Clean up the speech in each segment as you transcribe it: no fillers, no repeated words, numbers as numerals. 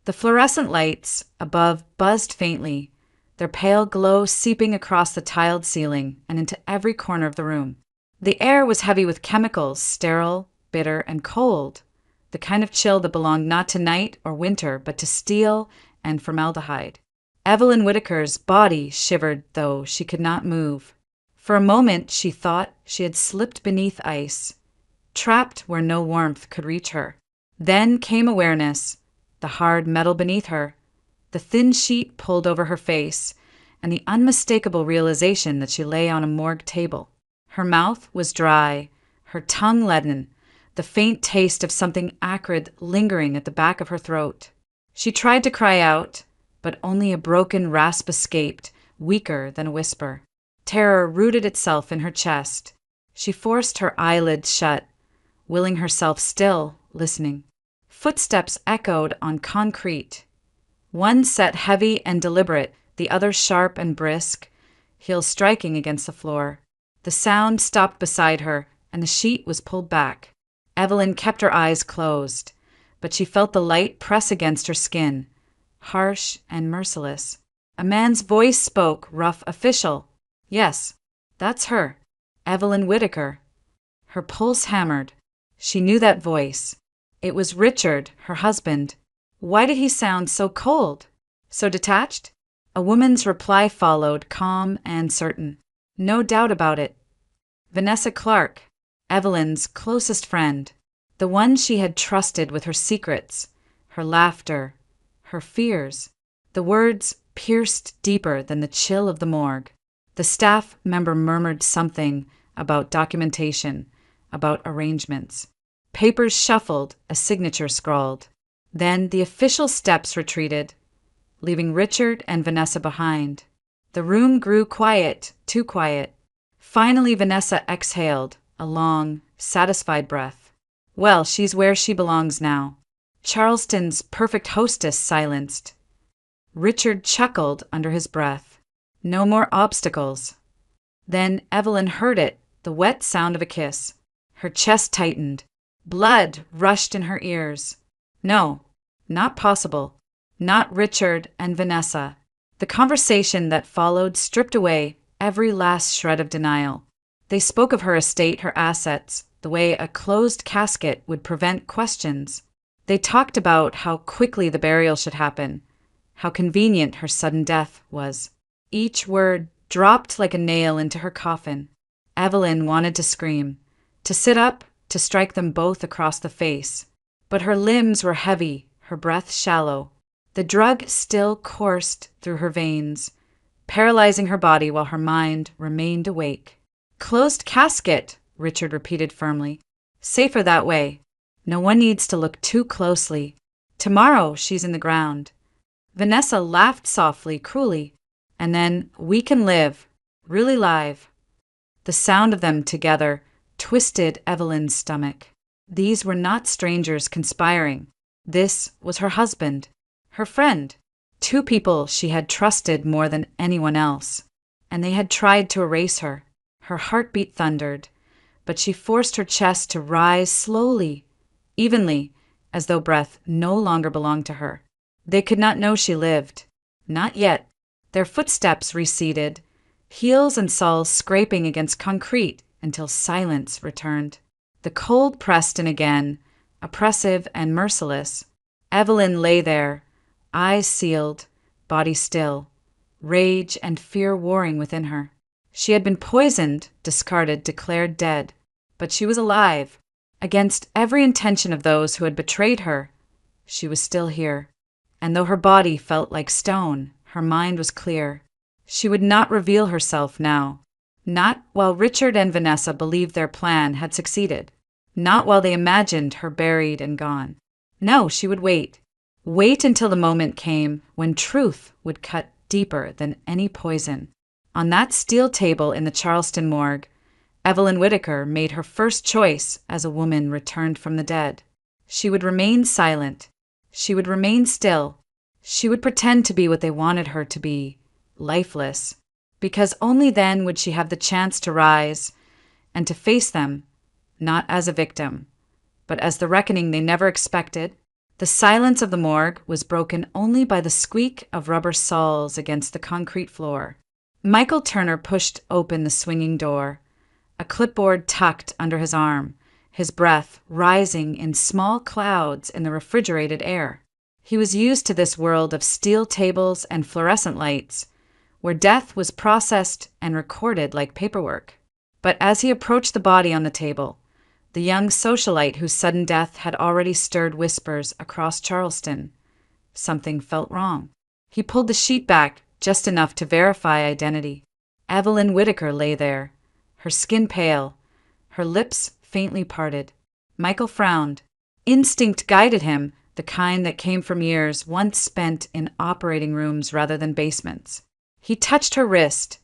The fluorescent lights above buzzed faintly, their pale glow seeping across the tiled ceiling and into every corner of the room. The air was heavy with chemicals, sterile, bitter, and cold, the kind of chill that belonged not to night or winter, but to steel and formaldehyde. Evelyn Whitaker's body shivered, though she could not move. For a moment she thought she had slipped beneath ice, trapped where no warmth could reach her. Then came awareness, the hard metal beneath her, the thin sheet pulled over her face, and the unmistakable realization that she lay on a morgue table. Her mouth was dry, her tongue leaden, the faint taste of something acrid lingering at the back of her throat. She tried to cry out, but only a broken rasp escaped, weaker than a whisper. Terror rooted itself in her chest. She forced her eyelids shut, willing herself still, listening. Footsteps echoed on concrete. One set heavy and deliberate, the other sharp and brisk, heels striking against the floor. The sound stopped beside her, and the sheet was pulled back. Evelyn kept her eyes closed, but she felt the light press against her skin, harsh and merciless. A man's voice spoke, rough, official. Yes, that's her, Evelyn Whitaker. Her pulse hammered. She knew that voice. It was Richard, her husband. Why did he sound so cold, so detached? A woman's reply followed, calm and certain. No doubt about it. Vanessa Clark, Evelyn's closest friend, the one she had trusted with her secrets, her laughter, her fears. The words pierced deeper than the chill of the morgue. The staff member murmured something about documentation, about arrangements. Papers shuffled, a signature scrawled. Then the official steps retreated, leaving Richard and Vanessa behind. The room grew quiet, too quiet. Finally, Vanessa exhaled, a long, satisfied breath. Well, she's where she belongs now. Charleston's perfect hostess silenced. Richard chuckled under his breath. No more obstacles. Then Evelyn heard it, the wet sound of a kiss. Her chest tightened. Blood rushed in her ears. No, not possible. Not Richard and Vanessa. The conversation that followed stripped away every last shred of denial. They spoke of her estate, her assets, the way a closed casket would prevent questions. They talked about how quickly the burial should happen, how convenient her sudden death was. Each word dropped like a nail into her coffin. Evelyn wanted to scream, to sit up, to strike them both across the face. But her limbs were heavy, her breath shallow. The drug still coursed through her veins, paralyzing her body while her mind remained awake. Closed casket, Richard repeated firmly. Safer that way. No one needs to look too closely. Tomorrow she's in the ground. Vanessa laughed softly, cruelly. And then we can live, really live. The sound of them together twisted Evelyn's stomach. These were not strangers conspiring. This was her husband, her friend, two people she had trusted more than anyone else. And they had tried to erase her. Her heartbeat thundered, but she forced her chest to rise slowly, evenly, as though breath no longer belonged to her. They could not know she lived. Not yet. Their footsteps receded, heels and soles scraping against concrete until silence returned. The cold pressed in again, oppressive and merciless. Evelyn lay there, eyes sealed, body still, rage and fear warring within her. She had been poisoned, discarded, declared dead, but she was alive. Against every intention of those who had betrayed her, she was still here. And though her body felt like stone, her mind was clear. She would not reveal herself now. Not while Richard and Vanessa believed their plan had succeeded. Not while they imagined her buried and gone. No, she would wait. Wait until the moment came when truth would cut deeper than any poison. On that steel table in the Charleston morgue, Evelyn Whitaker made her first choice as a woman returned from the dead. She would remain silent. She would remain still. She would pretend to be what they wanted her to be, lifeless, because only then would she have the chance to rise and to face them, not as a victim, but as the reckoning they never expected, the The silence of the morgue was broken only by the squeak of rubber soles against the concrete floor. Michael Turner pushed open the swinging door, a clipboard tucked under his arm, his breath rising in small clouds in the refrigerated air. He was used to this world of steel tables and fluorescent lights, where death was processed and recorded like paperwork. But as he approached the body on the table, the young socialite whose sudden death had already stirred whispers across Charleston, something felt wrong. He pulled the sheet back just enough to verify identity. Evelyn Whitaker lay there, her skin pale, her lips faintly parted. Michael frowned. Instinct guided him, the kind that came from years once spent in operating rooms rather than basements. He touched her wrist,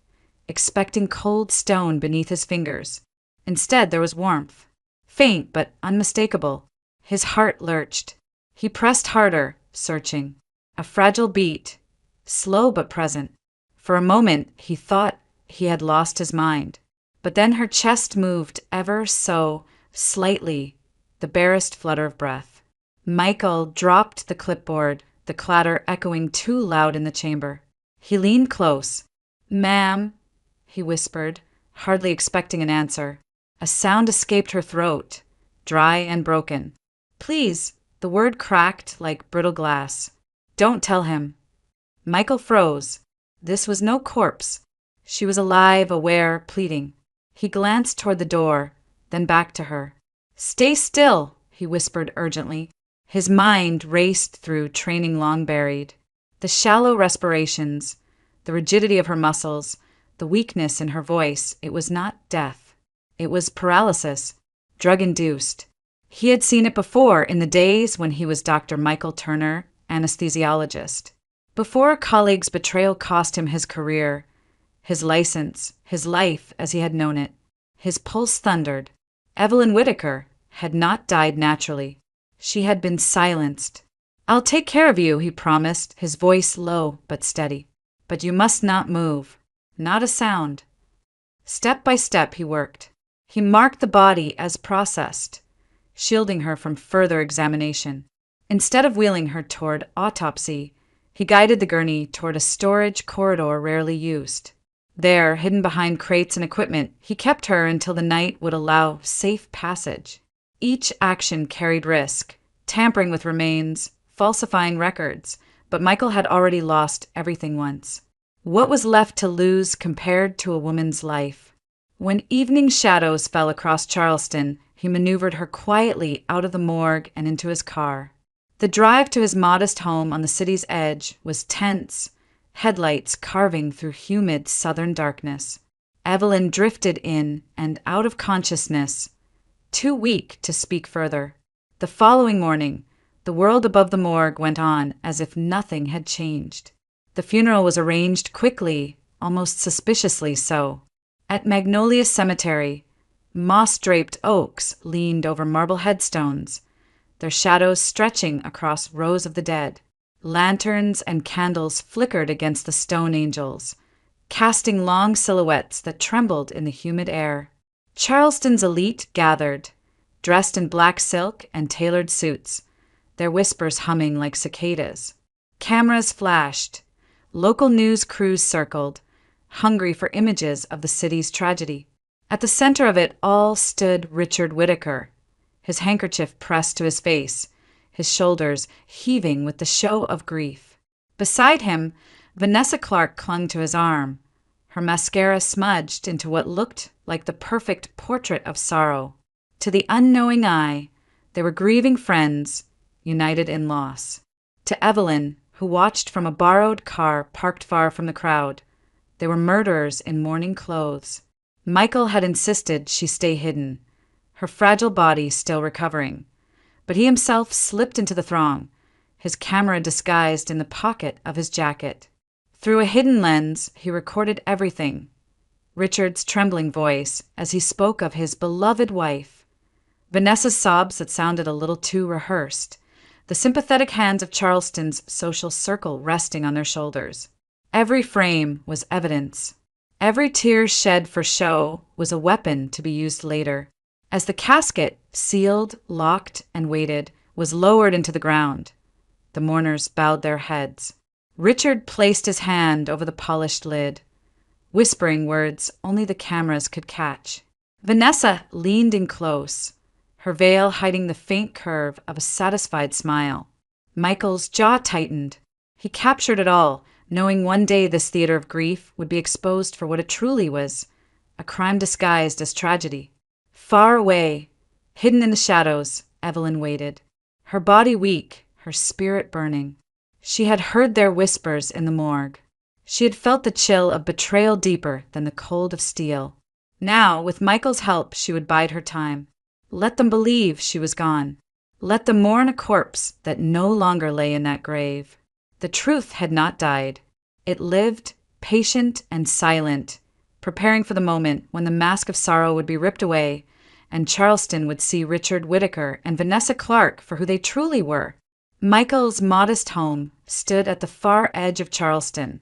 expecting cold stone beneath his fingers. Instead, there was warmth. Faint but unmistakable. His heart lurched. He pressed harder, searching. A fragile beat, slow but present. For a moment, he thought he had lost his mind. But then her chest moved ever so slightly, the barest flutter of breath. Michael dropped the clipboard, the clatter echoing too loud in the chamber. He leaned close. "Ma'am," he whispered, hardly expecting an answer. A sound escaped her throat, dry and broken. "Please," the word cracked like brittle glass. "Don't tell him." Michael froze. This was no corpse. She was alive, aware, pleading. He glanced toward the door, then back to her. "Stay still," he whispered urgently. His mind raced through training long buried. The shallow respirations, the rigidity of her muscles, the weakness in her voice. It was not death. It was paralysis, drug-induced. He had seen it before in the days when he was Dr. Michael Turner, anesthesiologist. Before a colleague's betrayal cost him his career, his license, his life as he had known it. His pulse thundered. Evelyn Whitaker had not died naturally. She had been silenced. "I'll take care of you," he promised, his voice low but steady. "But you must not move. Not a sound." Step by step he worked. He marked the body as processed, shielding her from further examination. Instead of wheeling her toward autopsy, he guided the gurney toward a storage corridor rarely used. There, hidden behind crates and equipment, he kept her until the night would allow safe passage. Each action carried risk, tampering with remains, falsifying records, but Michael had already lost everything once. What was left to lose compared to a woman's life? When evening shadows fell across Charleston, he maneuvered her quietly out of the morgue and into his car. The drive to his modest home on the city's edge was tense, headlights carving through humid southern darkness. Evelyn drifted in and out of consciousness, too weak to speak further. The following morning, the world above the morgue went on as if nothing had changed. The funeral was arranged quickly, almost suspiciously so. At Magnolia Cemetery, moss-draped oaks leaned over marble headstones, their shadows stretching across rows of the dead. Lanterns and candles flickered against the stone angels, casting long silhouettes that trembled in the humid air. Charleston's elite gathered, dressed in black silk and tailored suits, their whispers humming like cicadas. Cameras flashed. Local news crews circled, hungry for images of the city's tragedy. At the center of it all stood Richard Whitaker, his handkerchief pressed to his face, his shoulders heaving with the show of grief. Beside him, Vanessa Clark clung to his arm, her mascara smudged into what looked like the perfect portrait of sorrow. To the unknowing eye, they were grieving friends, united in loss. To Evelyn, who watched from a borrowed car parked far from the crowd, they were murderers in mourning clothes. Michael had insisted she stay hidden, her fragile body still recovering. But he himself slipped into the throng, his camera disguised in the pocket of his jacket. Through a hidden lens, he recorded everything. Richard's trembling voice as he spoke of his beloved wife, Vanessa's sobs that sounded a little too rehearsed, the sympathetic hands of Charleston's social circle resting on their shoulders. Every frame was evidence. Every tear shed for show was a weapon to be used later. As the casket, sealed, locked, and weighted, was lowered into the ground. The mourners bowed their heads. Richard placed his hand over the polished lid, whispering words only the cameras could catch. Vanessa leaned in close, her veil hiding the faint curve of a satisfied smile. Michael's jaw tightened. He captured it all, knowing one day this theater of grief would be exposed for what it truly was, a crime disguised as tragedy. Far away, hidden in the shadows, Evelyn waited, her body weak, her spirit burning. She had heard their whispers in the morgue. She had felt the chill of betrayal deeper than the cold of steel. Now, with Michael's help, she would bide her time. Let them believe she was gone. Let them mourn a corpse that no longer lay in that grave. The truth had not died. It lived, patient and silent, preparing for the moment when the mask of sorrow would be ripped away and Charleston would see Richard Whittaker and Vanessa Clark for who they truly were. Michael's modest home stood at the far edge of Charleston,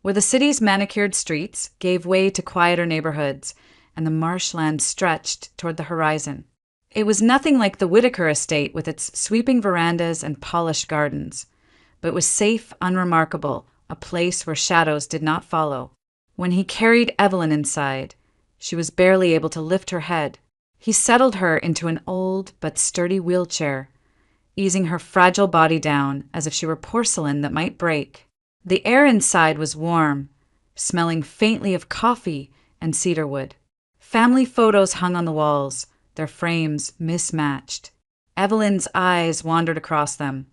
where the city's manicured streets gave way to quieter neighborhoods and the marshland stretched toward the horizon. It was nothing like the Whittaker estate with its sweeping verandas and polished gardens, but was safe, unremarkable, a place where shadows did not follow. When he carried Evelyn inside, she was barely able to lift her head. He settled her into an old but sturdy wheelchair, easing her fragile body down as if she were porcelain that might break. The air inside was warm, smelling faintly of coffee and cedarwood. Family photos hung on the walls, their frames mismatched. Evelyn's eyes wandered across them,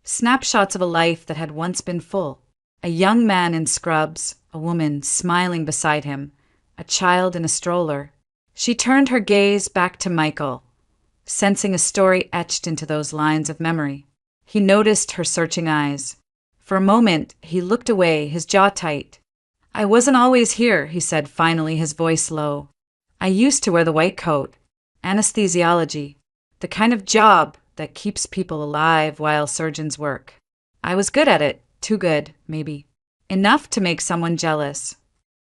snapshots of a life that had once been full. A young man in scrubs, a woman smiling beside him, a child in a stroller. She turned her gaze back to Michael, sensing a story etched into those lines of memory. He noticed her searching eyes. For a moment, he looked away, his jaw tight. "I wasn't always here," he said finally, his voice low. "I used to wear the white coat. Anesthesiology. The kind of job that keeps people alive while surgeons work. I was good at it. Too good, maybe. Enough to make someone jealous."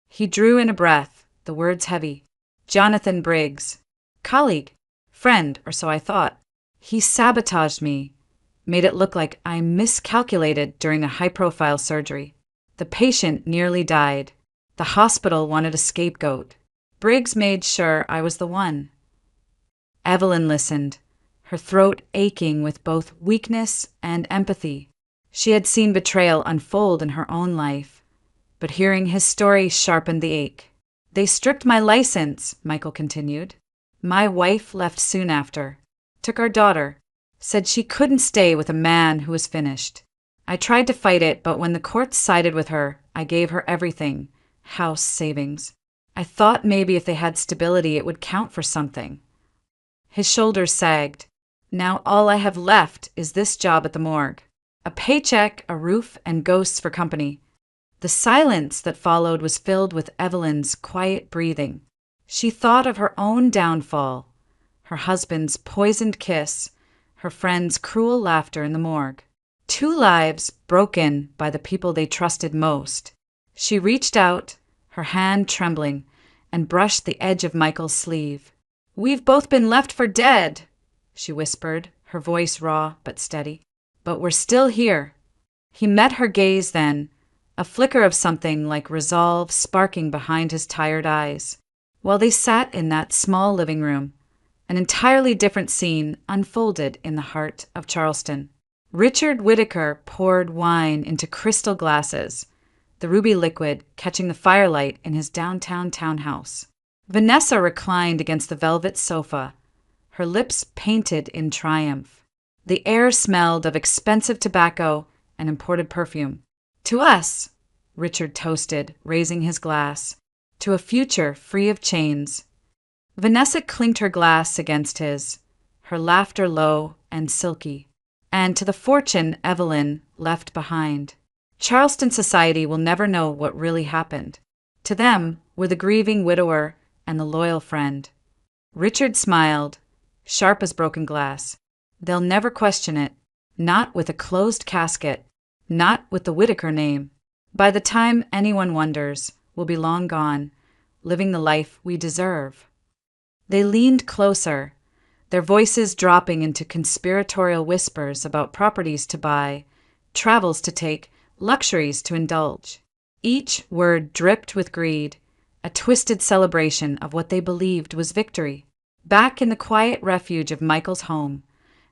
He drew in a breath, the words heavy. "Jonathan Briggs. Colleague. Friend, or so I thought. He sabotaged me. Made it look like I miscalculated during a high-profile surgery. The patient nearly died. The hospital wanted a scapegoat. Briggs made sure I was the one." Evelyn listened, her throat aching with both weakness and empathy. She had seen betrayal unfold in her own life, but hearing his story sharpened the ache. "They stripped my license," Michael continued. "My wife left soon after. Took our daughter. Said she couldn't stay with a man who was finished. I tried to fight it, but when the courts sided with her, I gave her everything. House, savings. I thought maybe if they had stability it would count for something." His shoulders sagged. "Now all I have left is this job at the morgue. A paycheck, a roof, and ghosts for company." The silence that followed was filled with Evelyn's quiet breathing. She thought of her own downfall, her husband's poisoned kiss, her friend's cruel laughter in the morgue. 2 lives broken by the people they trusted most. She reached out, her hand trembling, and brushed the edge of Michael's sleeve. "We've both been left for dead," she whispered, her voice raw but steady. "But we're still here." He met her gaze then, a flicker of something like resolve sparking behind his tired eyes. While they sat in that small living room, an entirely different scene unfolded in the heart of Charleston. Richard Whittaker poured wine into crystal glasses, the ruby liquid catching the firelight in his downtown townhouse. Vanessa reclined against the velvet sofa, her lips painted in triumph. The air smelled of expensive tobacco and imported perfume. "To us," Richard toasted, raising his glass, "to a future free of chains." Vanessa clinked her glass against his, her laughter low and silky. "And to the fortune Evelyn left behind. Charleston society will never know what really happened. To them were the grieving widower and the loyal friend." Richard smiled, sharp as broken glass. "They'll never question it. Not with a closed casket. Not with the Whittaker name. By the time anyone wonders, we'll be long gone, living the life we deserve." They leaned closer, their voices dropping into conspiratorial whispers about properties to buy, travels to take, luxuries to indulge. Each word dripped with greed, a twisted celebration of what they believed was victory. Back in the quiet refuge of Michael's home,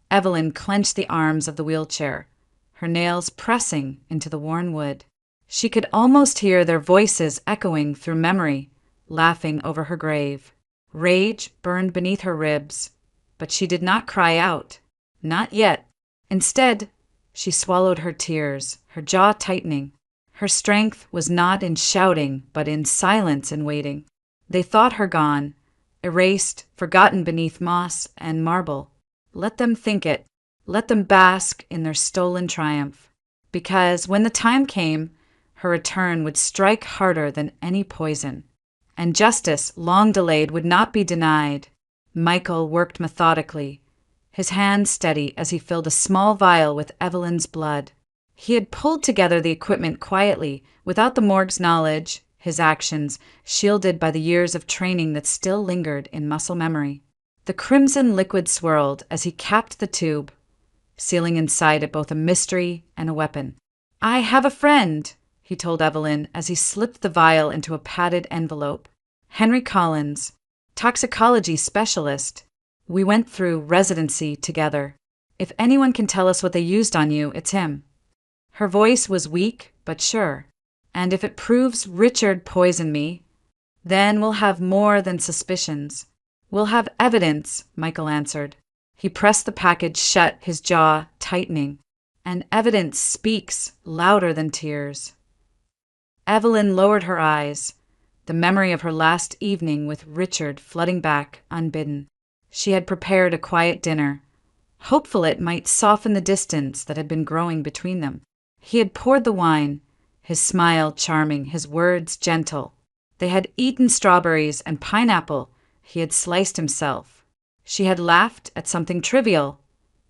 Evelyn clenched the arms of the wheelchair, her nails pressing into the worn wood. She could almost hear their voices echoing through memory, laughing over her grave. Rage burned beneath her ribs, but she did not cry out. Not yet. Instead, she swallowed her tears, her jaw tightening. Her strength was not in shouting, but in silence and waiting. They thought her gone, erased, forgotten beneath moss and marble. Let them think it. Let them bask in their stolen triumph. Because when the time came, her return would strike harder than any poison. And justice, long delayed, would not be denied. Michael worked methodically, his hand steady as he filled a small vial with Evelyn's blood. He had pulled together the equipment quietly, without the morgue's knowledge, his actions shielded by the years of training that still lingered in muscle memory. The crimson liquid swirled as he capped the tube, sealing inside it both a mystery and a weapon. "I have a friend," he told Evelyn as he slipped the vial into a padded envelope. "Henry Collins, toxicology specialist. We went through residency together. If anyone can tell us what they used on you, it's him." Her voice was weak but sure. "And if it proves Richard poisoned me, then we'll have more than suspicions. We'll have evidence," Michael answered. He pressed the package shut, his jaw tightening. "And evidence speaks louder than tears." Evelyn lowered her eyes, the memory of her last evening with Richard flooding back unbidden. She had prepared a quiet dinner, hopeful it might soften the distance that had been growing between them. He had poured the wine, his smile charming, his words gentle. They had eaten strawberries and pineapple he had sliced himself. She had laughed at something trivial.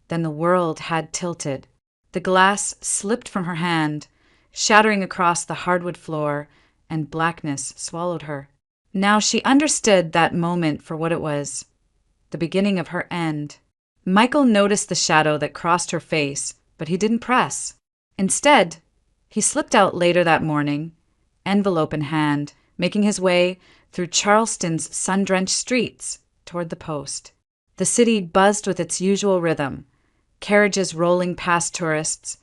Then the world had tilted. The glass slipped from her hand, shattering across the hardwood floor, and blackness swallowed her. Now she understood that moment for what it was, the beginning of her end. Michael noticed the shadow that crossed her face, but he didn't press. Instead, he slipped out later that morning, envelope in hand, making his way through Charleston's sun-drenched streets toward the post. The city buzzed with its usual rhythm, carriages rolling past tourists,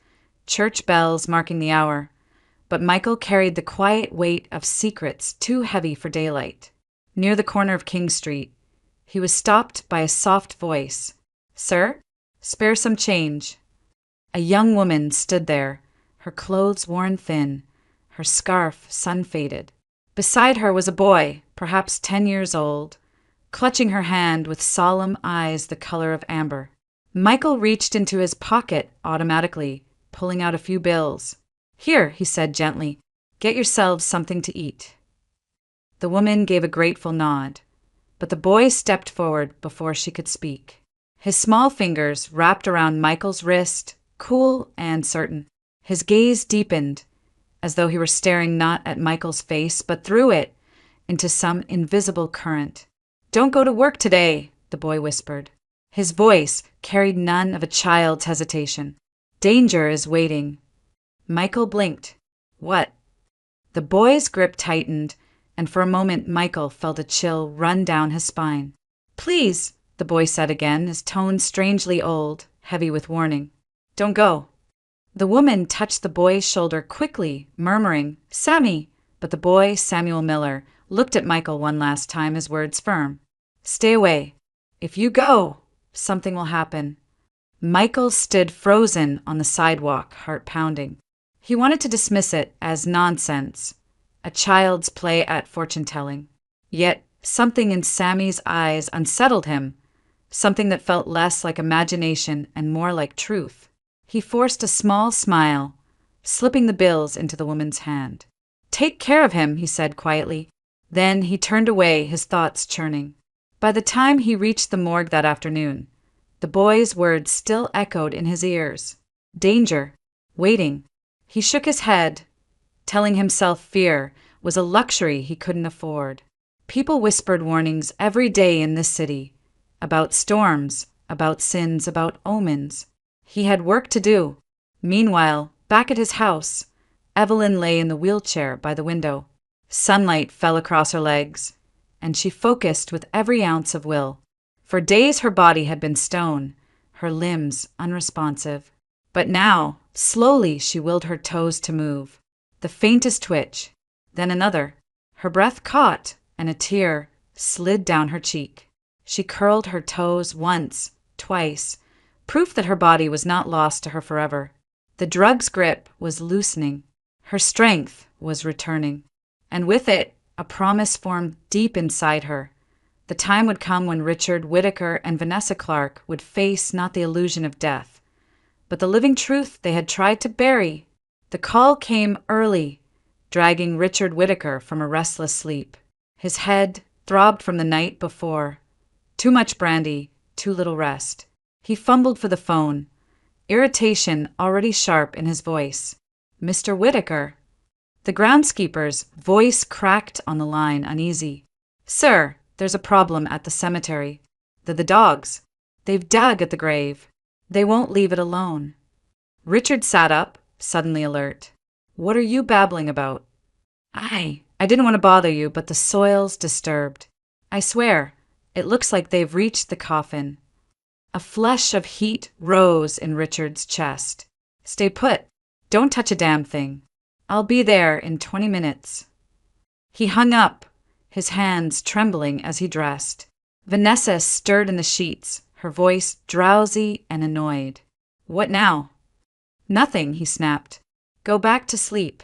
church bells marking the hour. But Michael carried the quiet weight of secrets too heavy for daylight. Near the corner of King Street, he was stopped by a soft voice. "Sir, spare some change." A young woman stood there, her clothes worn thin, her scarf sun-faded. Beside her was a boy, perhaps 10 years old, clutching her hand with solemn eyes the color of amber. Michael reached into his pocket automatically, pulling out a few bills. "Here," he said gently, "get yourselves something to eat." The woman gave a grateful nod, but the boy stepped forward before she could speak. His small fingers wrapped around Michael's wrist, cool and certain. His gaze deepened, as though he were staring not at Michael's face, but through it, into some invisible current. "Don't go to work today," the boy whispered. His voice carried none of a child's hesitation. "Danger is waiting." Michael blinked. "What?" The boy's grip tightened, and for a moment Michael felt a chill run down his spine. "Please," the boy said again, his tone strangely old, heavy with warning. "Don't go." The woman touched the boy's shoulder quickly, murmuring, "Sammy!" But the boy, Samuel Miller, looked at Michael one last time, his words firm. "Stay away. If you go, something will happen." Michael stood frozen on the sidewalk, heart pounding. He wanted to dismiss it as nonsense, a child's play at fortune-telling. Yet something in Sammy's eyes unsettled him, something that felt less like imagination and more like truth. He forced a small smile, slipping the bills into the woman's hand. "Take care of him," he said quietly. Then he turned away, his thoughts churning. By the time he reached the morgue that afternoon, the boy's words still echoed in his ears. Danger. Waiting. He shook his head, telling himself fear was a luxury he couldn't afford. People whispered warnings every day in this city, about storms, about sins, about omens. He had work to do. Meanwhile, back at his house, Evelyn lay in the wheelchair by the window. Sunlight fell across her legs, and she focused with every ounce of will. For days her body had been stone, her limbs unresponsive. But now, slowly she willed her toes to move. The faintest twitch, then another. Her breath caught, and a tear slid down her cheek. She curled her toes once, twice, proof that her body was not lost to her forever. The drug's grip was loosening. Her strength was returning. And with it, a promise formed deep inside her. The time would come when Richard Whittaker and Vanessa Clark would face not the illusion of death, but the living truth they had tried to bury. The call came early, dragging Richard Whittaker from a restless sleep. His head throbbed from the night before. Too much brandy, too little rest. He fumbled for the phone, irritation already sharp in his voice. "Mr. Whittaker." The groundskeeper's voice cracked on the line, uneasy. "Sir, there's a problem at the cemetery. The dogs. They've dug at the grave. They won't leave it alone." Richard sat up, suddenly alert. "What are you babbling about?" I didn't want to bother you, but the soil's disturbed. I swear, it looks like they've reached the coffin." A flush of heat rose in Richard's chest. "Stay put. Don't touch a damn thing. I'll be there in 20 minutes. He hung up, his hands trembling as he dressed. Vanessa stirred in the sheets, her voice drowsy and annoyed. "What now?" "Nothing," he snapped. "Go back to sleep."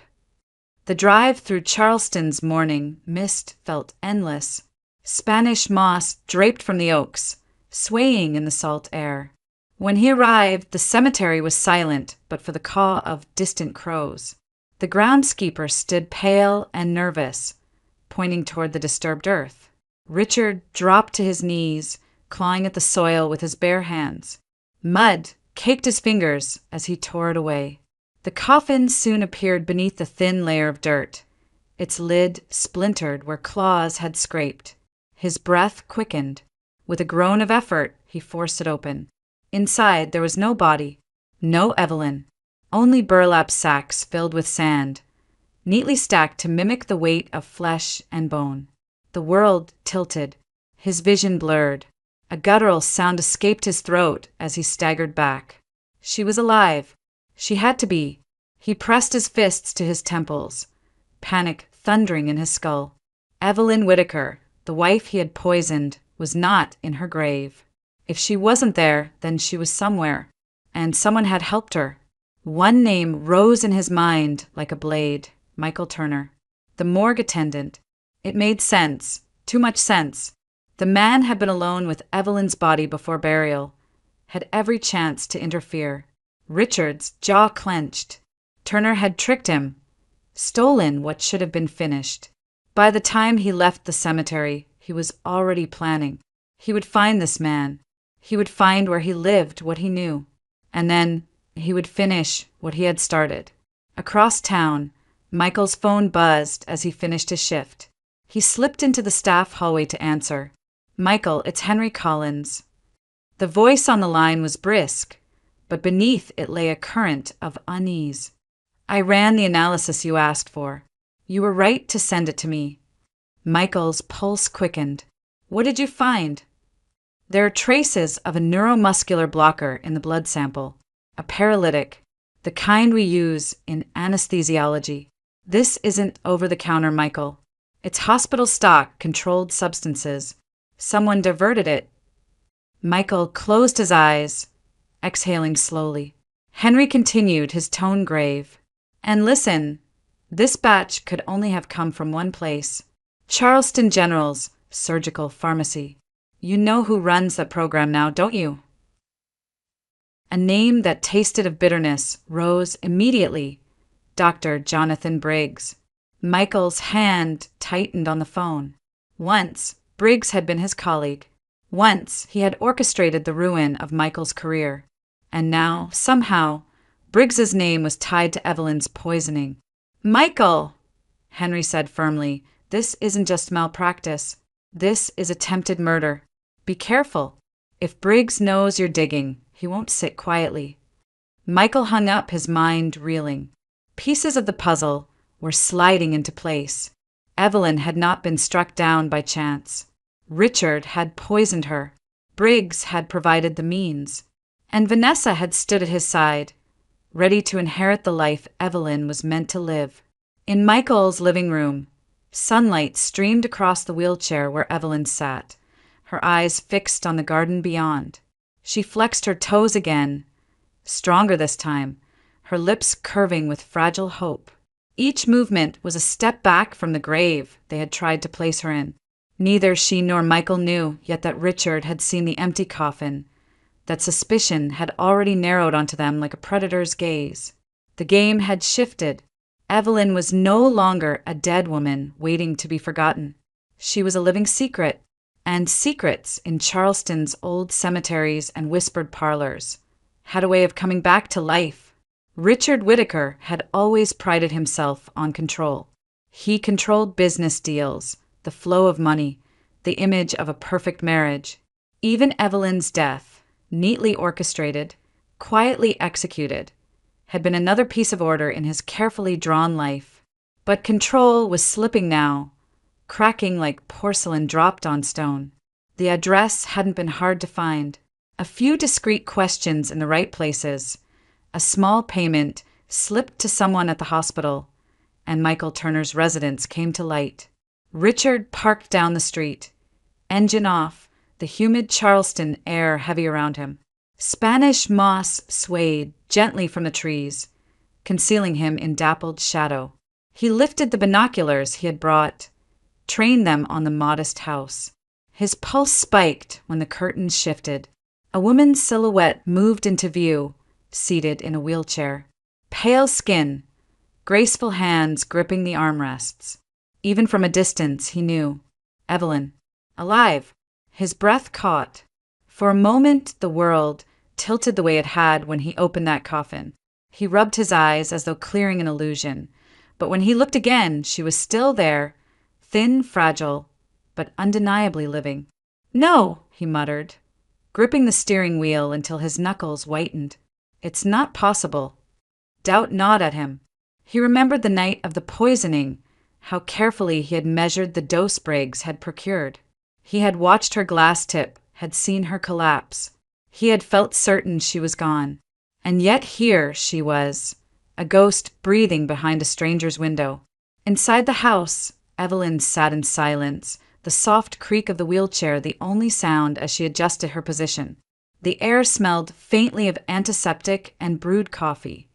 The drive through Charleston's morning mist felt endless. Spanish moss draped from the oaks, swaying in the salt air. When he arrived, the cemetery was silent but for the caw of distant crows. The groundskeeper stood pale and nervous, pointing toward the disturbed earth. Richard dropped to his knees, clawing at the soil with his bare hands. Mud caked his fingers as he tore it away. The coffin soon appeared beneath the thin layer of dirt. Its lid splintered where claws had scraped. His breath quickened. With a groan of effort, he forced it open. Inside, there was no body, no Evelyn, only burlap sacks filled with sand, neatly stacked to mimic the weight of flesh and bone. The world tilted, his vision blurred. A guttural sound escaped his throat as he staggered back. She was alive. She had to be. He pressed his fists to his temples, panic thundering in his skull. Evelyn Whittaker, the wife he had poisoned, was not in her grave. If she wasn't there, then she was somewhere, and someone had helped her. One name rose in his mind like a blade: Michael Turner. The morgue attendant. It made sense, too much sense. The man had been alone with Evelyn's body before burial, had every chance to interfere. Richard's jaw clenched. Turner had tricked him, stolen what should have been finished. By the time he left the cemetery, he was already planning. He would find this man. He would find where he lived, what he knew. And then he would finish what he had started. Across town, Michael's phone buzzed as he finished his shift. He slipped into the staff hallway to answer. "Michael, it's Henry Collins." The voice on the line was brisk, but beneath it lay a current of unease. "I ran the analysis you asked for. You were right to send it to me." Michael's pulse quickened. "What did you find?" "There are traces of a neuromuscular blocker in the blood sample, a paralytic, the kind we use in anesthesiology. This isn't over-the-counter, Michael. It's hospital stock, controlled substances. Someone diverted it." Michael closed his eyes, exhaling slowly. Henry continued, his tone grave. "And listen, this batch could only have come from one place. Charleston General's surgical pharmacy. You know who runs that program now, don't you?" A name that tasted of bitterness rose immediately. Dr. Jonathan Briggs. Michael's hand tightened on the phone. Once, Briggs had been his colleague. Once, he had orchestrated the ruin of Michael's career. And now, somehow, Briggs's name was tied to Evelyn's poisoning. "Michael," Henry said firmly, "this isn't just malpractice. This is attempted murder. Be careful. If Briggs knows you're digging, he won't sit quietly. Michael hung up, his mind reeling. Pieces of the puzzle were sliding into place. Evelyn had not been struck down by chance. Richard had poisoned her. Briggs had provided the means. And Vanessa had stood at his side, ready to inherit the life Evelyn was meant to live. In Michael's living room, sunlight streamed across the wheelchair where Evelyn sat, her eyes fixed on the garden beyond. She flexed her toes again, stronger this time, her lips curving with fragile hope. Each movement was a step back from the grave they had tried to place her in. Neither she nor Michael knew yet that Richard had seen the empty coffin, that suspicion had already narrowed onto them like a predator's gaze. The game had shifted. Evelyn was no longer a dead woman waiting to be forgotten. She was a living secret, and secrets in Charleston's old cemeteries and whispered parlors had a way of coming back to life. Richard Whittaker had always prided himself on control. He controlled business deals, the flow of money, the image of a perfect marriage. Even Evelyn's death, neatly orchestrated, quietly executed, had been another piece of order in his carefully drawn life. But control was slipping now, cracking like porcelain dropped on stone. The address hadn't been hard to find. A few discreet questions in the right places, a small payment slipped to someone at the hospital, and Michael Turner's residence came to light. Richard parked down the street, engine off, the humid Charleston air heavy around him. Spanish moss swayed gently from the trees, concealing him in dappled shadow. He lifted the binoculars he had brought, trained them on the modest house. His pulse spiked when the curtains shifted. A woman's silhouette moved into view, seated in a wheelchair. Pale skin, graceful hands gripping the armrests. Even from a distance, he knew. Evelyn. Alive. His breath caught. For a moment, the world tilted the way it had when he opened that coffin. He rubbed his eyes as though clearing an illusion. But when he looked again, she was still there, thin, fragile, but undeniably living. No, he muttered, gripping the steering wheel until his knuckles whitened. It's not possible. Doubt gnawed at him. He remembered the night of the poisoning, how carefully he had measured the dose Briggs had procured. He had watched her glass tip, had seen her collapse. He had felt certain she was gone. And yet here she was, a ghost breathing behind a stranger's window. Inside the house, Evelyn sat in silence, the soft creak of the wheelchair the only sound as she adjusted her position. The air smelled faintly of antiseptic and brewed coffee.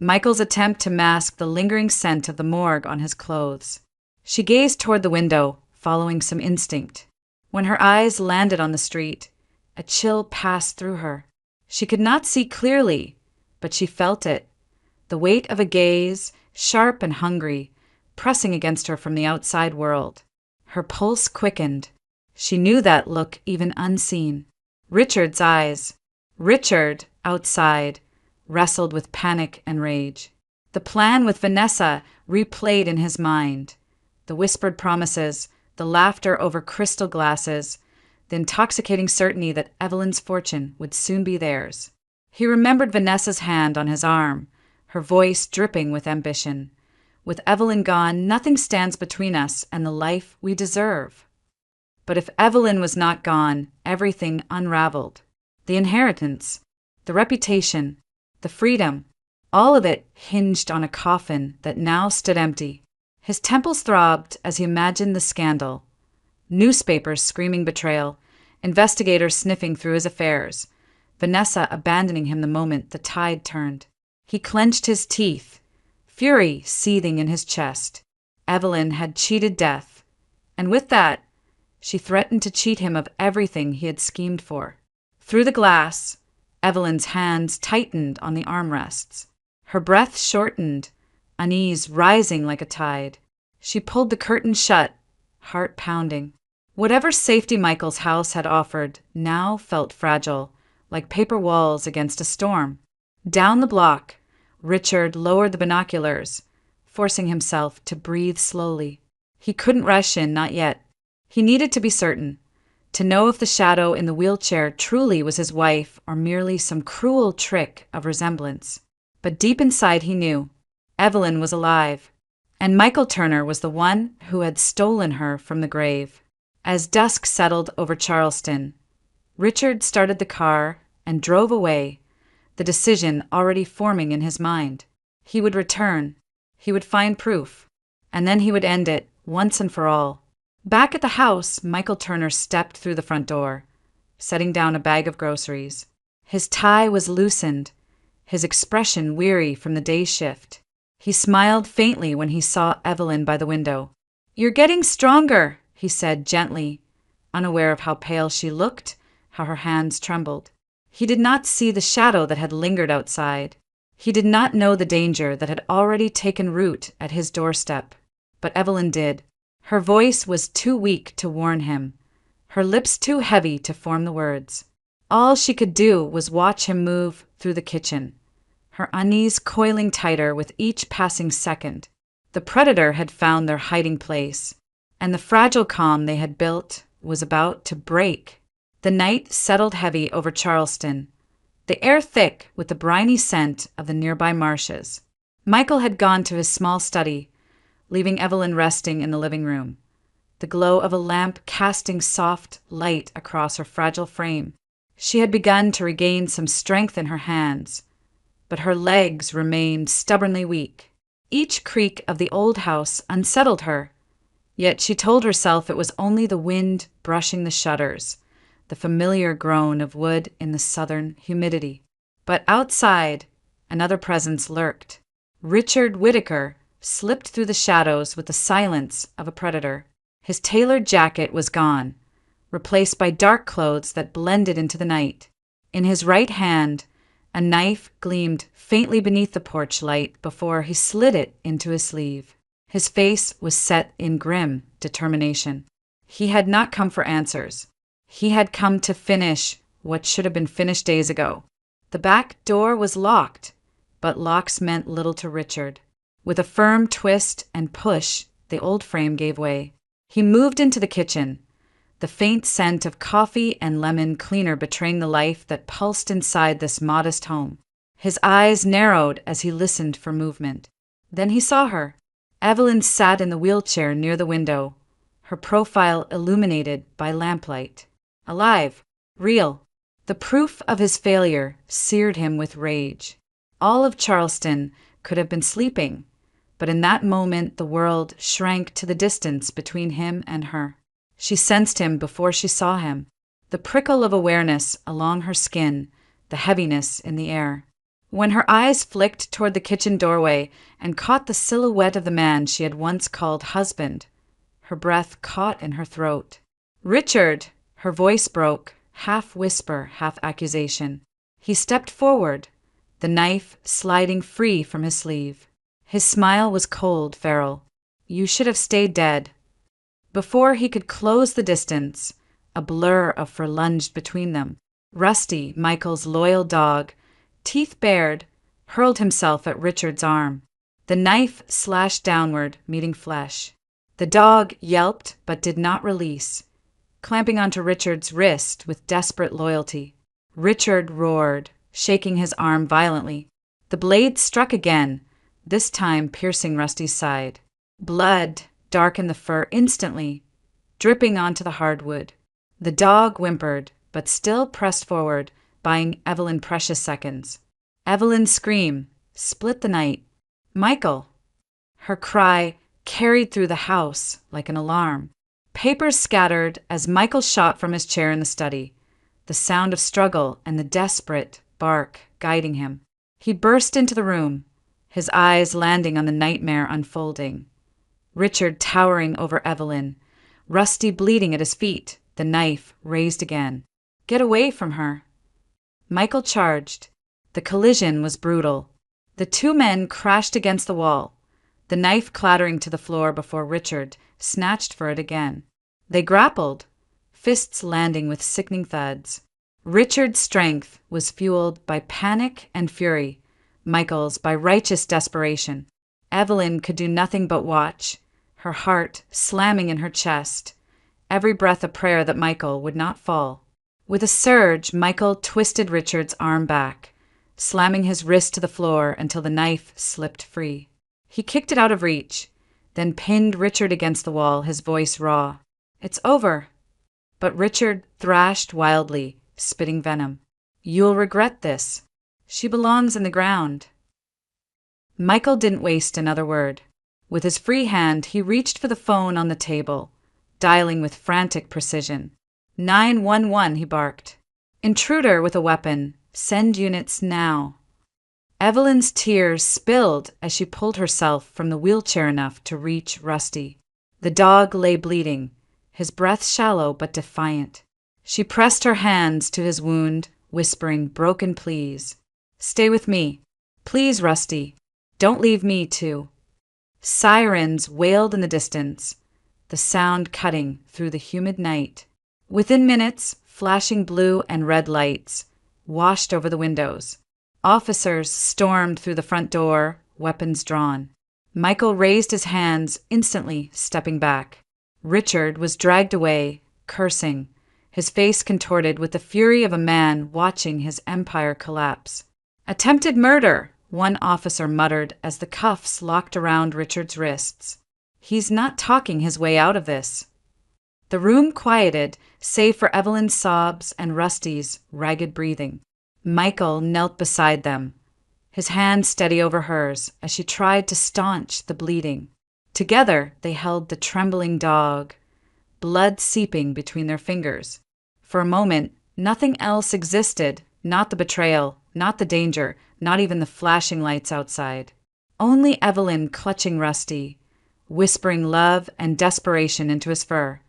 Michael's attempt to mask the lingering scent of the morgue on his clothes. She gazed toward the window, following some instinct. When her eyes landed on the street, a chill passed through her. She could not see clearly, but she felt it. The weight of a gaze, sharp and hungry, pressing against her from the outside world. Her pulse quickened. She knew that look even unseen. Richard's eyes. Richard, outside, wrestled with panic and rage. The plan with Vanessa replayed in his mind. The whispered promises, the laughter over crystal glasses, the intoxicating certainty that Evelyn's fortune would soon be theirs. He remembered Vanessa's hand on his arm, her voice dripping with ambition. With Evelyn gone, nothing stands between us and the life we deserve. But if Evelyn was not gone, everything unraveled. The inheritance, the reputation, the freedom, all of it hinged on a coffin that now stood empty. His temples throbbed as he imagined the scandal. Newspapers screaming betrayal, investigators sniffing through his affairs, Vanessa abandoning him the moment the tide turned. He clenched his teeth, fury seething in his chest. Evelyn had cheated death, and with that, she threatened to cheat him of everything he had schemed for. Through the glass, Evelyn's hands tightened on the armrests. Her breath shortened, unease rising like a tide. She pulled the curtain shut, heart pounding. Whatever safety Michael's house had offered now felt fragile, like paper walls against a storm. Down the block, Richard lowered the binoculars, forcing himself to breathe slowly. He couldn't rush in, not yet. He needed to be certain. to know if the shadow in the wheelchair truly was his wife or merely some cruel trick of resemblance. But deep inside he knew Evelyn was alive, and Michael Turner was the one who had stolen her from the grave. As dusk settled over Charleston, Richard started the car and drove away, the decision already forming in his mind. He would return, he would find proof, and then he would end it once and for all. Back at the house, Michael Turner stepped through the front door, setting down a bag of groceries. His tie was loosened, his expression weary from the day's shift. He smiled faintly when he saw Evelyn by the window. "You're getting stronger," he said gently, unaware of how pale she looked, how her hands trembled. He did not see the shadow that had lingered outside. He did not know the danger that had already taken root at his doorstep. But Evelyn did. Her voice was too weak to warn him, her lips too heavy to form the words. All she could do was watch him move through the kitchen, her unease coiling tighter with each passing second. The predator had found their hiding place, and the fragile calm they had built was about to break. The night settled heavy over Charleston, the air thick with the briny scent of the nearby marshes. Michael had gone to his small study, leaving Evelyn resting in the living room, the glow of a lamp casting soft light across her fragile frame. She had begun to regain some strength in her hands, but her legs remained stubbornly weak. Each creak of the old house unsettled her, yet she told herself it was only the wind brushing the shutters, the familiar groan of wood in the southern humidity. But outside, another presence lurked. Richard Whittaker slipped through the shadows with the silence of a predator. His tailored jacket was gone, replaced by dark clothes that blended into the night. In his right hand, a knife gleamed faintly beneath the porch light before he slid it into his sleeve. His face was set in grim determination. He had not come for answers. He had come to finish what should have been finished days ago. The back door was locked, but locks meant little to Richard. With a firm twist and push, the old frame gave way. He moved into the kitchen, the faint scent of coffee and lemon cleaner betraying the life that pulsed inside this modest home. His eyes narrowed as he listened for movement. Then he saw her. Evelyn sat in the wheelchair near the window, her profile illuminated by lamplight. Alive, real. The proof of his failure seared him with rage. All of Charleston could have been sleeping, but in that moment the world shrank to the distance between him and her. She sensed him before she saw him, the prickle of awareness along her skin, the heaviness in the air. When her eyes flicked toward the kitchen doorway and caught the silhouette of the man she had once called husband, her breath caught in her throat. "Richard!" Her voice broke, half whisper, half accusation. He stepped forward, the knife sliding free from his sleeve. His smile was cold, feral. "You should have stayed dead." Before he could close the distance, a blur of fur lunged between them. Rusty, Michael's loyal dog, teeth bared, hurled himself at Richard's arm. The knife slashed downward, meeting flesh. The dog yelped but did not release, clamping onto Richard's wrist with desperate loyalty. Richard roared, shaking his arm violently. The blade struck again, this time piercing Rusty's side. Blood darkened the fur instantly, dripping onto the hardwood. The dog whimpered, but still pressed forward, buying Evelyn precious seconds. Evelyn's scream split the night. "Michael!" Her cry carried through the house like an alarm. Papers scattered as Michael shot from his chair in the study, the sound of struggle and the desperate bark guiding him. He burst into the room, his eyes landing on the nightmare unfolding. Richard towering over Evelyn, Rusty bleeding at his feet, the knife raised again. "Get away from her!" Michael charged. The collision was brutal. The two men crashed against the wall, the knife clattering to the floor before Richard snatched for it again. They grappled, fists landing with sickening thuds. Richard's strength was fueled by panic and fury, Michael's by righteous desperation. Evelyn could do nothing but watch, her heart slamming in her chest, every breath a prayer that Michael would not fall. With a surge, Michael twisted Richard's arm back, slamming his wrist to the floor until the knife slipped free. He kicked it out of reach, then pinned Richard against the wall, his voice raw. "It's over." But Richard thrashed wildly, spitting venom. "You'll regret this. She belongs in the ground." Michael didn't waste another word. With his free hand, he reached for the phone on the table, dialing with frantic precision. 911, he barked. "Intruder with a weapon. Send units now." Evelyn's tears spilled as she pulled herself from the wheelchair enough to reach Rusty. The dog lay bleeding, his breath shallow but defiant. She pressed her hands to his wound, whispering broken pleas. "Stay with me. Please, Rusty. Don't leave me, too." Sirens wailed in the distance, the sound cutting through the humid night. Within minutes, flashing blue and red lights washed over the windows. Officers stormed through the front door, weapons drawn. Michael raised his hands, instantly stepping back. Richard was dragged away, cursing, his face contorted with the fury of a man watching his empire collapse. "Attempted murder," one officer muttered as the cuffs locked around Richard's wrists. "He's not talking his way out of this." The room quieted, save for Evelyn's sobs and Rusty's ragged breathing. Michael knelt beside them, his hand steady over hers as she tried to staunch the bleeding. Together, they held the trembling dog, blood seeping between their fingers. For a moment, nothing else existed, not the betrayal, not the danger, not even the flashing lights outside. Only Evelyn clutching Rusty, whispering love and desperation into his fur,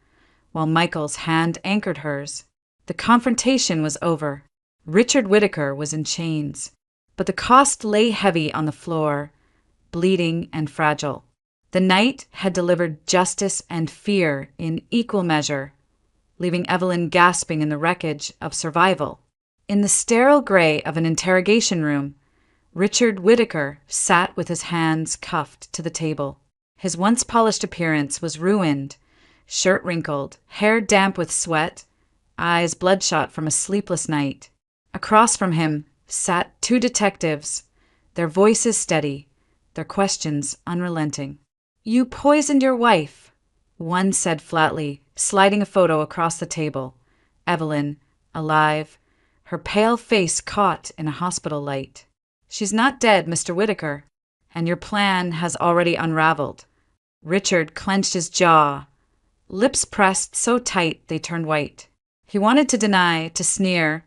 while Michael's hand anchored hers. The confrontation was over. Richard Whittaker was in chains, but the cost lay heavy on the floor, bleeding and fragile. The night had delivered justice and fear in equal measure, leaving Evelyn gasping in the wreckage of survival. In the sterile gray of an interrogation room, Richard Whittaker sat with his hands cuffed to the table. His once polished appearance was ruined, shirt wrinkled, hair damp with sweat, eyes bloodshot from a sleepless night. Across from him sat two detectives, their voices steady, their questions unrelenting. "You poisoned your wife," one said flatly, sliding a photo across the table. Evelyn, alive, her pale face caught in a hospital light. "She's not dead, Mr. Whittaker, and your plan has already unraveled." Richard clenched his jaw, lips pressed so tight they turned white. He wanted to deny, to sneer,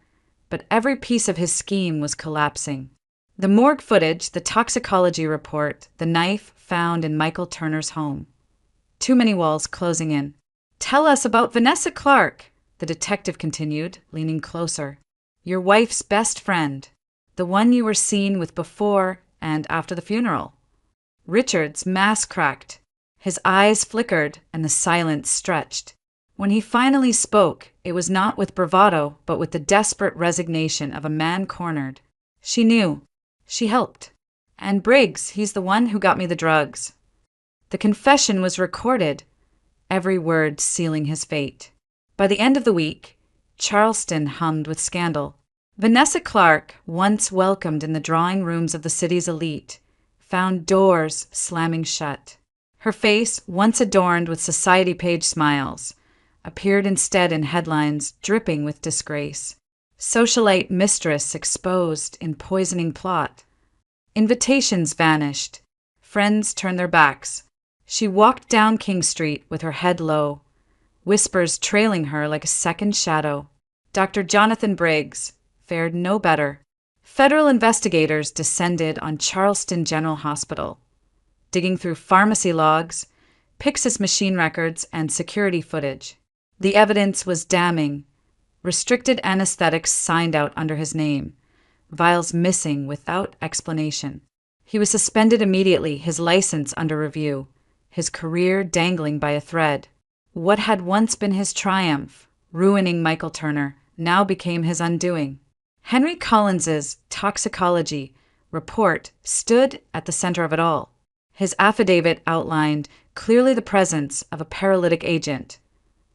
but every piece of his scheme was collapsing. The morgue footage, the toxicology report, the knife found in Michael Turner's home. Too many walls closing in. "Tell us about Vanessa Clark," the detective continued, leaning closer. "Your wife's best friend, the one you were seen with before and after the funeral." Richard's mask cracked. His eyes flickered and the silence stretched. When he finally spoke, it was not with bravado, but with the desperate resignation of a man cornered. "She knew. She helped. And Briggs, he's the one who got me the drugs." The confession was recorded, every word sealing his fate. By the end of the week, Charleston hummed with scandal. Vanessa Clark, once welcomed in the drawing rooms of the city's elite, found doors slamming shut. Her face, once adorned with society page smiles, appeared instead in headlines dripping with disgrace. Socialite Mistress exposed in poisoning plot. Invitations vanished. Friends turned their backs. She walked down King Street with her head low, whispers trailing her like a second shadow. Dr. Jonathan Briggs fared no better. Federal investigators descended on Charleston General Hospital, digging through pharmacy logs, Pyxis machine records, and security footage. The evidence was damning. Restricted anesthetics signed out under his name, vials missing without explanation. He was suspended immediately, his license under review, his career dangling by a thread. What had once been his triumph, ruining Michael Turner, now became his undoing. Henry Collins's toxicology report stood at the center of it all. His affidavit outlined clearly the presence of a paralytic agent,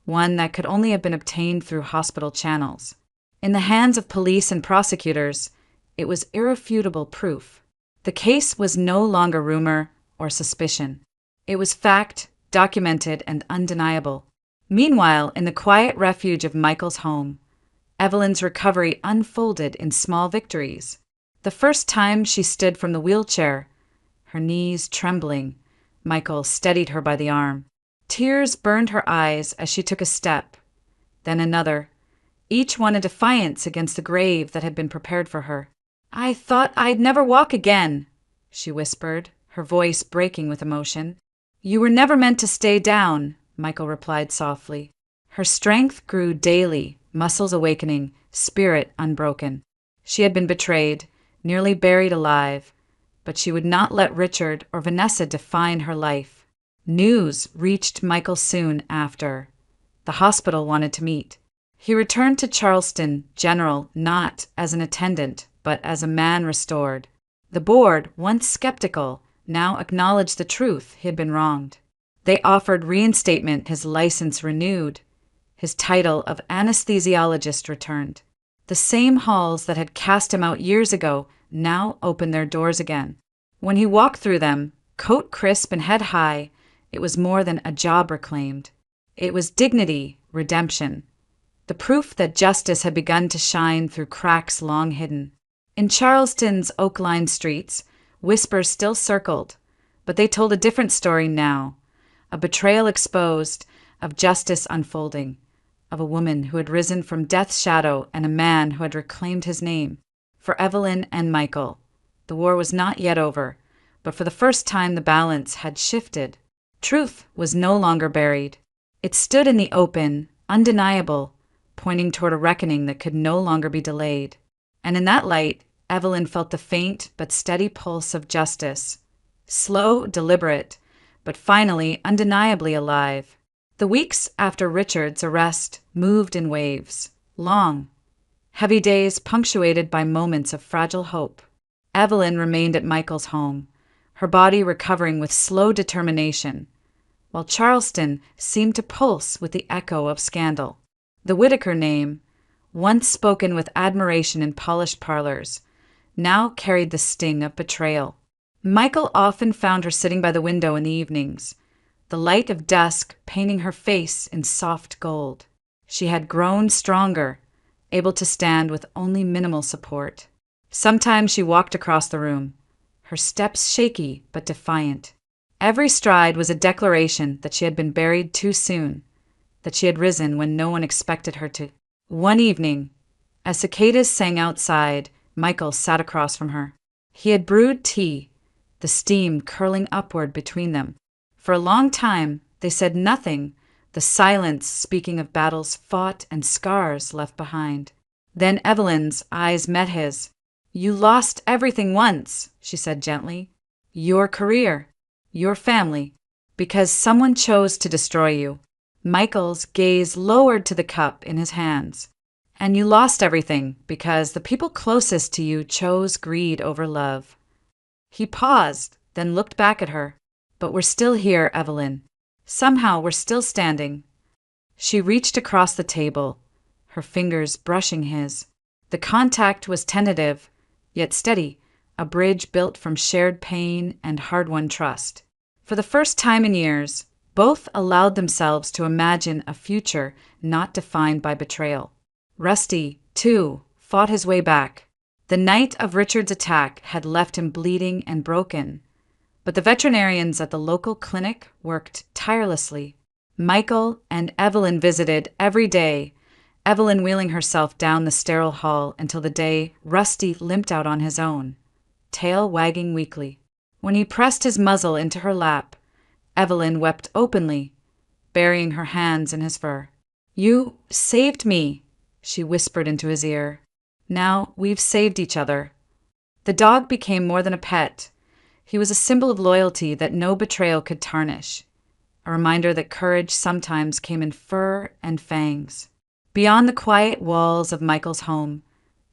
one that could only have been obtained through hospital channels. In the hands of police and prosecutors, it was irrefutable proof. The case was no longer rumor or suspicion. It was fact, documented and undeniable. Meanwhile, in the quiet refuge of Michael's home, Evelyn's recovery unfolded in small victories. The first time she stood from the wheelchair, her knees trembling, Michael steadied her by the arm. Tears burned her eyes as she took a step, then another, each one a defiance against the grave that had been prepared for her. "I thought I'd never walk again," she whispered, her voice breaking with emotion. "You were never meant to stay down," Michael replied softly. Her strength grew daily, muscles awakening, spirit unbroken. She had been betrayed, nearly buried alive, but she would not let Richard or Vanessa define her life. News reached Michael soon after. The hospital wanted to meet. He returned to Charleston General not as an attendant, but as a man restored. The board, once skeptical, now acknowledged the truth: he had been wronged. They offered reinstatement, his license renewed. His title of anesthesiologist returned. The same halls that had cast him out years ago now opened their doors again. When he walked through them, coat crisp and head high, it was more than a job reclaimed. It was dignity, redemption. The proof that justice had begun to shine through cracks long hidden. In Charleston's oak-lined streets, whispers still circled, but they told a different story now. A betrayal exposed, of justice unfolding, of a woman who had risen from death's shadow and a man who had reclaimed his name. For Evelyn and Michael, the war was not yet over, but for the first time the balance had shifted. Truth was no longer buried. It stood in the open, undeniable, pointing toward a reckoning that could no longer be delayed. And in that light, Evelyn felt the faint but steady pulse of justice. Slow, deliberate, but finally undeniably alive. The weeks after Richard's arrest moved in waves, long, heavy days punctuated by moments of fragile hope. Evelyn remained at Michael's home, her body recovering with slow determination, while Charleston seemed to pulse with the echo of scandal. The Whitaker name, once spoken with admiration in polished parlors, now carried the sting of betrayal. Michael often found her sitting by the window in the evenings, the light of dusk painting her face in soft gold. She had grown stronger, able to stand with only minimal support. Sometimes she walked across the room, her steps shaky but defiant. Every stride was a declaration that she had been buried too soon, that she had risen when no one expected her to. One evening, as cicadas sang outside, Michael sat across from her. He had brewed tea, the steam curling upward between them. For a long time, they said nothing, the silence speaking of battles fought and scars left behind. Then Evelyn's eyes met his. "You lost everything once," she said gently. "Your career, your family, because someone chose to destroy you." Michael's gaze lowered to the cup in his hands. "And you lost everything because the people closest to you chose greed over love." He paused, then looked back at her. "But we're still here, Evelyn. Somehow we're still standing." She reached across the table, her fingers brushing his. The contact was tentative, yet steady, a bridge built from shared pain and hard-won trust. For the first time in years, both allowed themselves to imagine a future not defined by betrayal. Rusty, too, fought his way back. The night of Richard's attack had left him bleeding and broken, but the veterinarians at the local clinic worked tirelessly. Michael and Evelyn visited every day, Evelyn wheeling herself down the sterile hall until the day Rusty limped out on his own, tail wagging weakly. When he pressed his muzzle into her lap, Evelyn wept openly, burying her hands in his fur. "You saved me," she whispered into his ear. "Now we've saved each other." The dog became more than a pet. He was a symbol of loyalty that no betrayal could tarnish, a reminder that courage sometimes came in fur and fangs. Beyond the quiet walls of Michael's home,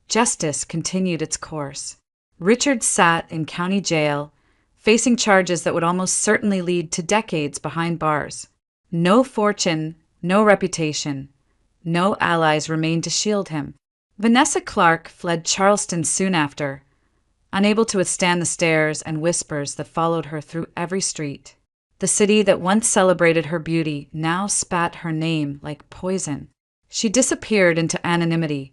justice continued its course. Richard sat in county jail, facing charges that would almost certainly lead to decades behind bars. No fortune, No reputation. No allies remained to shield him. Vanessa Clark fled Charleston soon after, unable to withstand the stares and whispers that followed her through every street. The city that once celebrated her beauty now spat her name like poison. She disappeared into anonymity,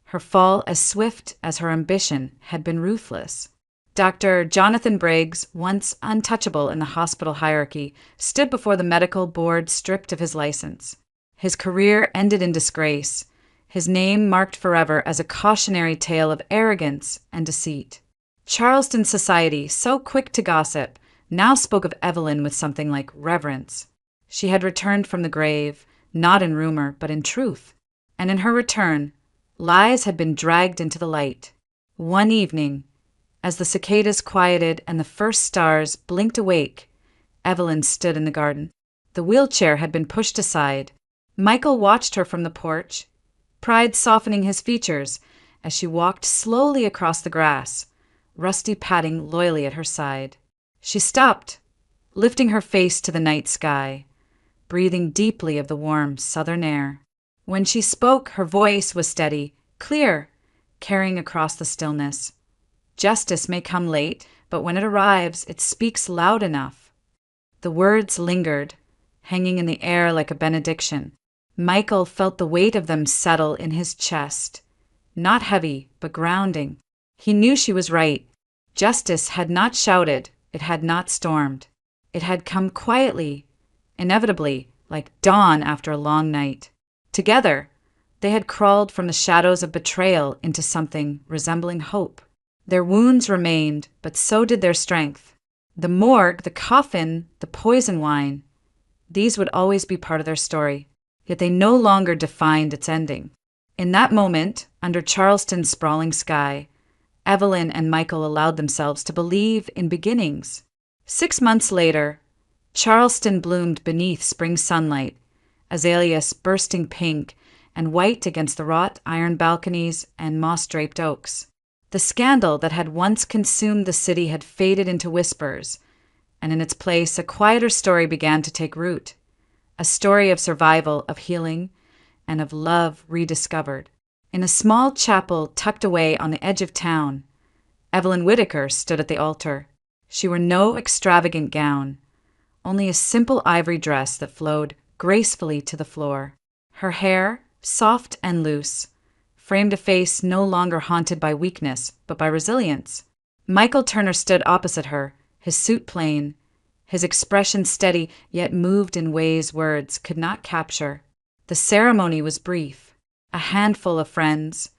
her fall as swift as her ambition had been ruthless. Dr. Jonathan Briggs, once untouchable in the hospital hierarchy, stood before the medical board stripped of his license. His career ended in disgrace, his name marked forever as a cautionary tale of arrogance and deceit. Charleston society, so quick to gossip, now spoke of Evelyn with something like reverence. She had returned from the grave, not in rumor, but in truth. And in her return, lies had been dragged into the light. One evening, as the cicadas quieted and the first stars blinked awake, Evelyn stood in the garden. The wheelchair had been pushed aside. Michael watched her from the porch, pride softening his features as she walked slowly across the grass, Rusty padding loyally at her side. She stopped, lifting her face to the night sky, breathing deeply of the warm southern air. When she spoke, her voice was steady, clear, carrying across the stillness. Justice may come late, but when it arrives, it speaks loud enough. The words lingered, hanging in the air like a benediction. Michael felt the weight of them settle in his chest, not heavy, but grounding. He knew she was right. Justice had not shouted, it had not stormed. It had come quietly, inevitably, like dawn after a long night. Together, they had crawled from the shadows of betrayal into something resembling hope. Their wounds remained, but so did their strength. The morgue, the coffin, the poison wine, these would always be part of their story, yet they no longer defined its ending. In that moment, under Charleston's sprawling sky, Evelyn and Michael allowed themselves to believe in beginnings. 6 months later, Charleston bloomed beneath spring sunlight, azaleas bursting pink and white against the wrought iron balconies and moss-draped oaks. The scandal that had once consumed the city had faded into whispers, and in its place a quieter story began to take root, a story of survival, of healing, and of love rediscovered. In a small chapel tucked away on the edge of town, Evelyn Whittaker stood at the altar. She wore no extravagant gown, only a simple ivory dress that flowed gracefully to the floor. Her hair, soft and loose, framed a face no longer haunted by weakness, but by resilience. Michael Turner stood opposite her, his suit plain, his expression steady, yet moved in ways words could not capture. The ceremony was brief. A handful of friends,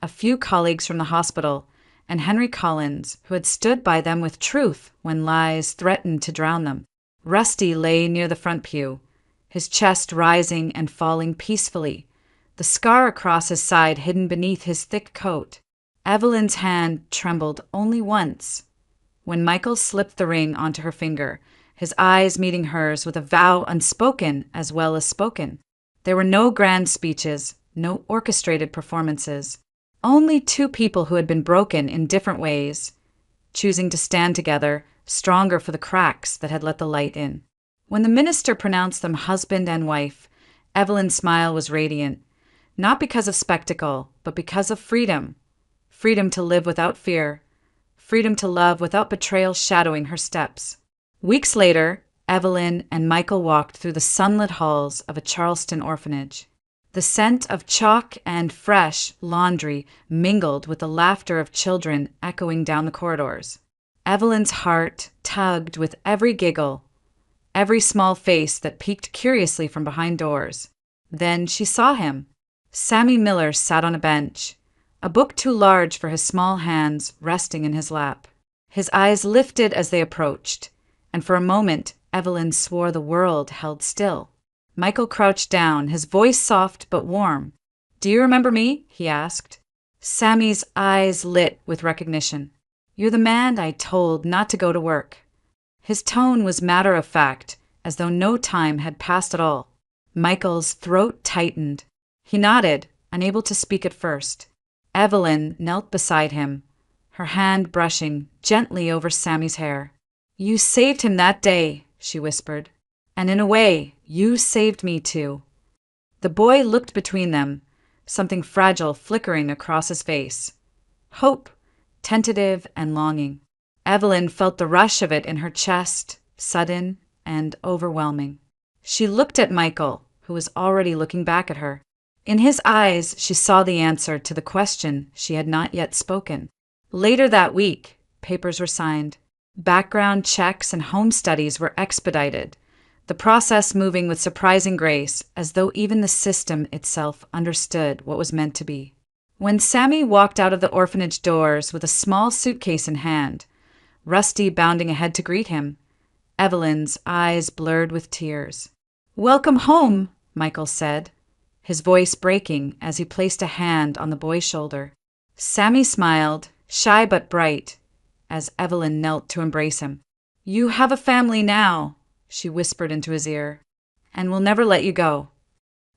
a few colleagues from the hospital, and Henry Collins, who had stood by them with truth when lies threatened to drown them. Rusty lay near the front pew, his chest rising and falling peacefully, the scar across his side hidden beneath his thick coat. Evelyn's hand trembled only once, when Michael slipped the ring onto her finger, his eyes meeting hers with a vow unspoken as well as spoken. There were no grand speeches, no orchestrated performances, only two people who had been broken in different ways, choosing to stand together, stronger for the cracks that had let the light in. When the minister pronounced them husband and wife, Evelyn's smile was radiant, not because of spectacle, but because of freedom. Freedom to live without fear, freedom to love without betrayal shadowing her steps. Weeks later, Evelyn and Michael walked through the sunlit halls of a Charleston orphanage. The scent of chalk and fresh laundry mingled with the laughter of children echoing down the corridors. Evelyn's heart tugged with every giggle, every small face that peeked curiously from behind doors. Then she saw him. Sammy Miller sat on a bench, a book too large for his small hands resting in his lap. His eyes lifted as they approached, and for a moment Evelyn swore the world held still. Michael crouched down, his voice soft but warm. "Do you remember me?" he asked. Sammy's eyes lit with recognition. "You're the man I told not to go to work." His tone was matter-of-fact, as though no time had passed at all. Michael's throat tightened. He nodded, unable to speak at first. Evelyn knelt beside him, her hand brushing gently over Sammy's hair. "You saved him that day," she whispered. "And in a way, you saved me too. The boy looked between them, something fragile flickering across his face. Hope, tentative and longing. Evelyn felt the rush of it in her chest, sudden and overwhelming. She looked at Michael, who was already looking back at her. In his eyes, she saw the answer to the question she had not yet spoken. Later that week, papers were signed. Background checks and home studies were expedited, the process moving with surprising grace, as though even the system itself understood what was meant to be. When Sammy walked out of the orphanage doors with a small suitcase in hand, Rusty bounding ahead to greet him, Evelyn's eyes blurred with tears. "Welcome home," Michael said, his voice breaking as he placed a hand on the boy's shoulder. Sammy smiled, shy but bright, as Evelyn knelt to embrace him. "You have a family now," she whispered into his ear, "and we'll never let you go."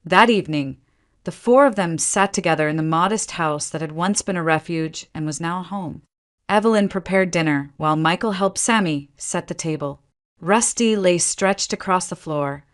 That evening, the four of them sat together in the modest house that had once been a refuge and was now a home. Evelyn prepared dinner while Michael helped Sammy set the table. Rusty lay stretched across the floor,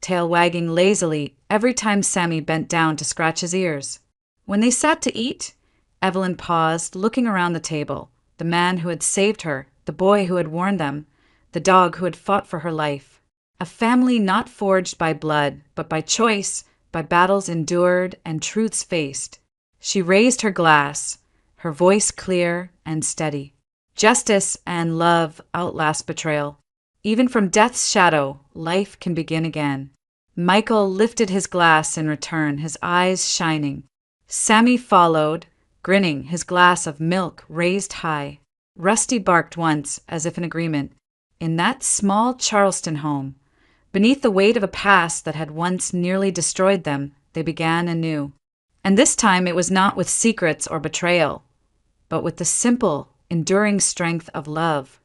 tail wagging lazily every time Sammy bent down to scratch his ears. When they sat to eat, Evelyn paused, looking around the table. The man who had saved her, the boy who had warned them, the dog who had fought for her life. A family not forged by blood, but by choice, by battles endured and truths faced. She raised her glass, her voice clear and steady. Justice and love outlast betrayal. Even from death's shadow, life can begin again. Michael lifted his glass in return, his eyes shining. Sammy followed, grinning, his glass of milk raised high. Rusty barked once, as if in agreement. In that small Charleston home, beneath the weight of a past that had once nearly destroyed them, they began anew. And this time it was not with secrets or betrayal, but with the simple, enduring strength of love.